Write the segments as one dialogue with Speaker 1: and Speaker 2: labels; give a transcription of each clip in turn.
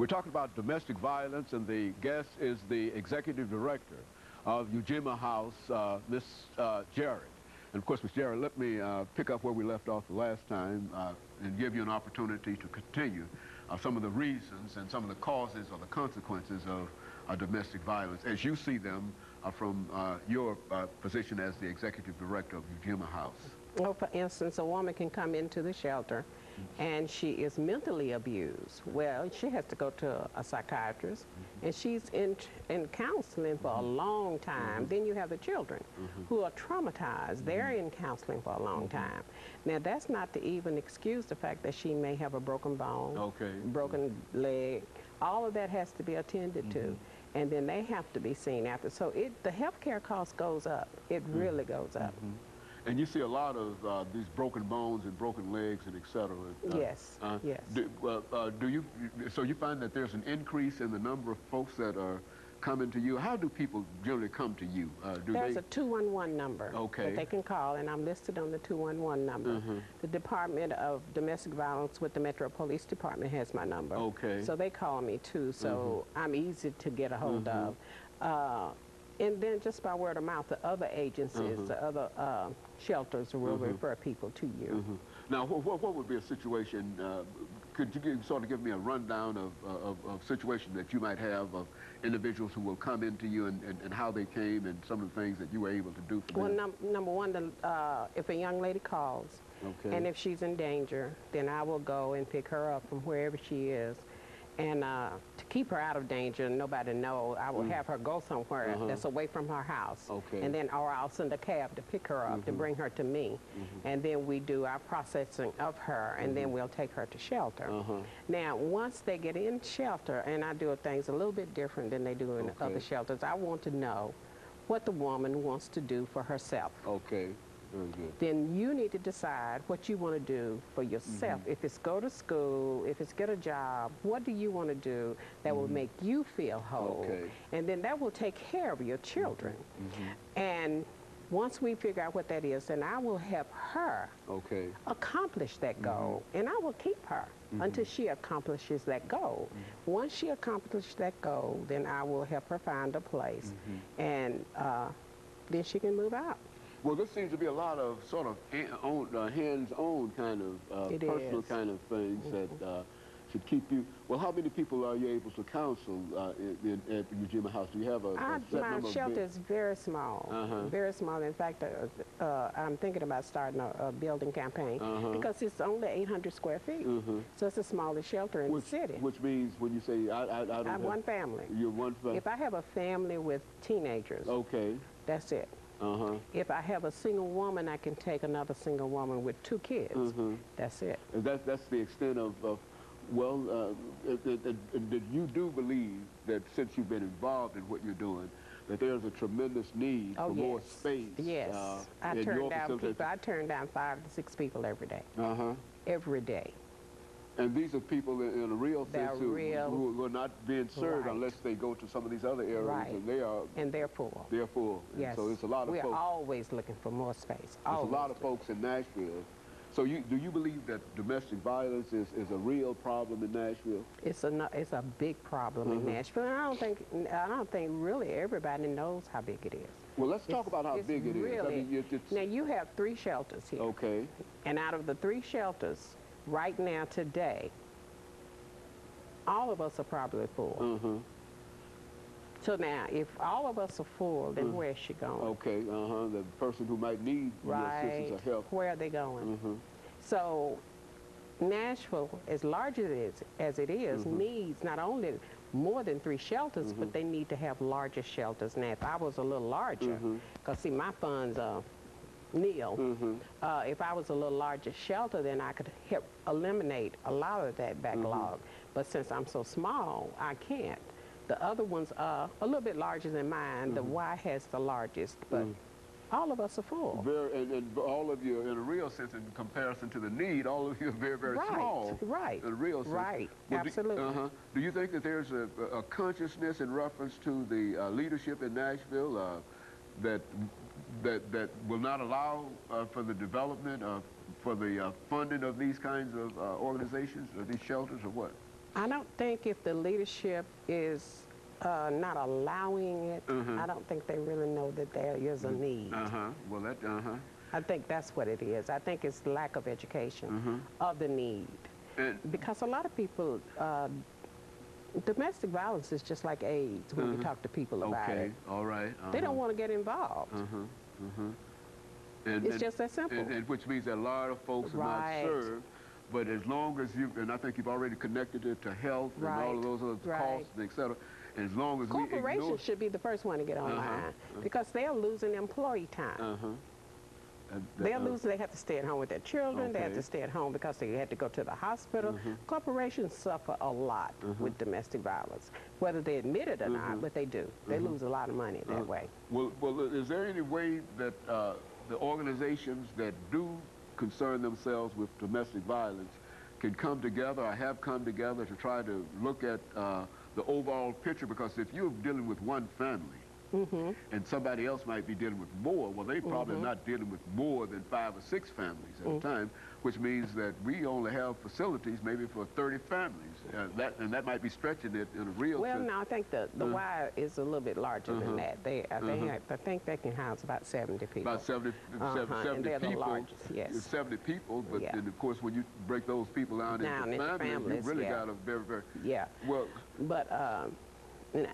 Speaker 1: We're talking about domestic violence, and the guest is the executive director of EJarrett House, Miss Jarrett. And of course, Miss Jarrett, let me pick up where we left off the last time and give you an opportunity to continue some of the reasons and some of the causes or the consequences of domestic violence as you see them from your position as the executive director of EJarrett House.
Speaker 2: Well, for instance, a woman can come into the shelter and she is mentally abused. Well, she has to go to a psychiatrist, and she's in counseling for a long time. Then you have the children who are traumatized. They're in counseling for a long time. Now, that's not to even excuse the fact that she may have a broken bone, broken leg. All of that has to be attended to, and then they have to be seen after. So the health care cost goes up. It really goes up.
Speaker 1: And you see a lot of these broken bones and broken legs and et cetera.
Speaker 2: Yes, yes.
Speaker 1: So you find that there's an increase in the number of folks that are coming to you? How do people generally come to you?
Speaker 2: There's a 211 number that they can call, and I'm listed on the 211 number. The Department of Domestic Violence with the Metro Police Department has my number. So they call me too, so I'm easy to get a hold of. And then just by word of mouth, the other agencies, the other shelters will refer people to you.
Speaker 1: Now, what would be a situation, could you sort of give me a rundown of situations that you might have of individuals who will come into you and how they came and some of the things that you were able to do for them?
Speaker 2: Well, number one, if a young lady calls, and if she's in danger, then I will go and pick her up from wherever she is. And to keep her out of danger and nobody know, I will have her go somewhere that's away from her house. And then, or I'll send a cab to pick her up, to bring her to me. And then we do our processing of her, and then we'll take her to shelter. Now, once they get in shelter, and I do things a little bit different than they do in other shelters, I want to know what the woman wants to do for herself.
Speaker 1: Very good.
Speaker 2: Then you need to decide what you want to do for yourself. If it's go to school, if it's get a job, what do you want to do that will make you feel whole? And then that will take care of your children. And once we figure out what that is, then I will help her accomplish that goal. And I will keep her until she accomplishes that goal. Once she accomplishes that goal, then I will help her find a place. And then she can move out.
Speaker 1: Well, this seems to be a lot of sort of hands-on kind of personal kind of things that should keep you. Well, how many people are you able to counsel at EJarrett House? Do you have a set number?
Speaker 2: My shelter is very small, very small. In fact, I'm thinking about starting a building campaign because it's only 800 square feet. So it's the smallest shelter in the city.
Speaker 1: Which means when you say, I don't have
Speaker 2: one family.
Speaker 1: You're one family?
Speaker 2: If I have a family with teenagers, that's it. If I have a single woman, I can take another single woman with 2 kids. That's it.
Speaker 1: And that's the extent of well, you do believe that since you've been involved in what you're doing, that there's a tremendous need for more space.
Speaker 2: Yes. I turn down 5 to 6 people every day. Every day.
Speaker 1: And these are people in a real sense who are not being served unless they go to some of these other areas.
Speaker 2: And they're full.
Speaker 1: They're full.
Speaker 2: Yes.
Speaker 1: So it's a lot of folks.
Speaker 2: We're always looking for more space.
Speaker 1: There's a lot of folks in Nashville. So do you believe that domestic violence is a real problem in Nashville?
Speaker 2: It's a big problem in Nashville. And I don't think really everybody knows how big it is.
Speaker 1: Well, let's talk about how big it is. I mean,
Speaker 2: now, you have 3 shelters here. And out of the 3 shelters, right now, today, all of us are probably full. So now, if all of us are full, then where's she going?
Speaker 1: The person who might need your assistance or help.
Speaker 2: Where are they going? So Nashville, as large as it is, needs not only more than 3 shelters, but they need to have larger shelters. Now, if I was a little larger, because see, my funds are nil. If I was a little larger shelter, then I could help eliminate a lot of that backlog. But since I'm so small, I can't. The other ones are a little bit larger than mine. The Y has the largest, but all of us are full.
Speaker 1: And all of you, in a real sense, in comparison to the need, all of you are very, very small. In a real sense.
Speaker 2: Absolutely.
Speaker 1: Do you think that there's a consciousness in reference to the leadership in Nashville that will not allow for the development for the funding of these kinds of organizations or these shelters, or what?
Speaker 2: I don't think if the leadership is not allowing it, I don't think they really know that there is a need.
Speaker 1: Well, that,
Speaker 2: I think that's what it is. I think it's lack of education of the need. Because a lot of people, domestic violence is just like AIDS when you talk to people about it.
Speaker 1: Okay, all right.
Speaker 2: They don't want to get involved. It's just that simple.
Speaker 1: And which means that a lot of folks are not served. But as long as you, and I think you've already connected it to health and all of those other costs, and et cetera, and as long as
Speaker 2: corporations should be the first one to get online because they're losing employee time. They're losing, they have to stay at home with their children, they have to stay at home because they had to go to the hospital. Corporations suffer a lot with domestic violence, whether they admit it or not, but they do. They lose a lot of money that way.
Speaker 1: Well, is there any way that the organizations that do concern themselves with domestic violence can come together or have come together to try to look at the overall picture? Because if you're dealing with one family, and somebody else might be dealing with more, well, they probably not dealing with more than 5 or 6 families at a time, which means that we only have facilities maybe for 30 families. And that might be stretching it in a real sense.
Speaker 2: Well, no, I think the Y is a little bit larger than that. I think they can house about 70 people.
Speaker 1: About 70
Speaker 2: and they're
Speaker 1: people.
Speaker 2: The largest, yes.
Speaker 1: 70 people, but then of course when you break those people down into families, you really got a very, very... Well,
Speaker 2: but...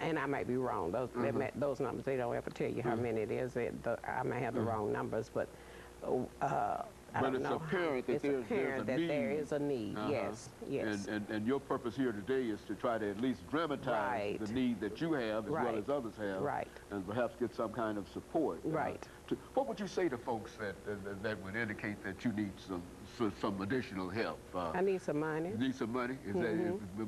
Speaker 2: and I might be wrong. Those numbers, they don't ever tell you how many it is. I may have the wrong numbers, but I don't know.
Speaker 1: It's apparent that
Speaker 2: there is a need. Yes, yes.
Speaker 1: And your purpose here today is to try to at least dramatize the need that you have as well as others have, and perhaps get some kind of support. What would you say to folks that would indicate that you need some additional help?
Speaker 2: I need some money.
Speaker 1: Need some money? Is that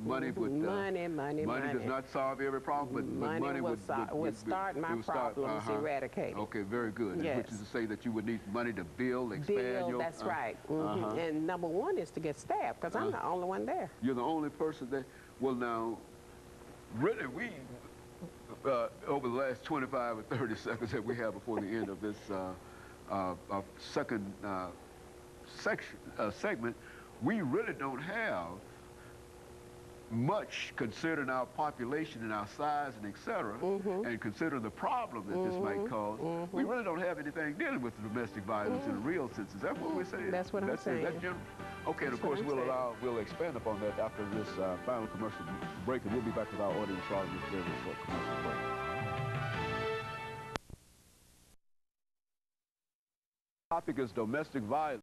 Speaker 1: money would money does not solve every problem, but money would start my problems eradicated. Okay, very good.
Speaker 2: Yes.
Speaker 1: Which is to say that you would need money to build, expand your...
Speaker 2: That's right. And number one is to get staff, because I'm the only one there.
Speaker 1: You're the only person there. Well, now, really, we over the last 25 or 30 seconds that we have before the end of this second segment, we really don't have much considering our population and our size and et cetera, and considering the problem that this might cause. We really don't have anything dealing with domestic violence in a real sense. Is that what we're saying?
Speaker 2: That's what I'm saying.
Speaker 1: That's general? Okay, and of course we'll expand upon that after this final commercial break, and we'll be back with our audience following this very short commercial break. The topic is domestic violence.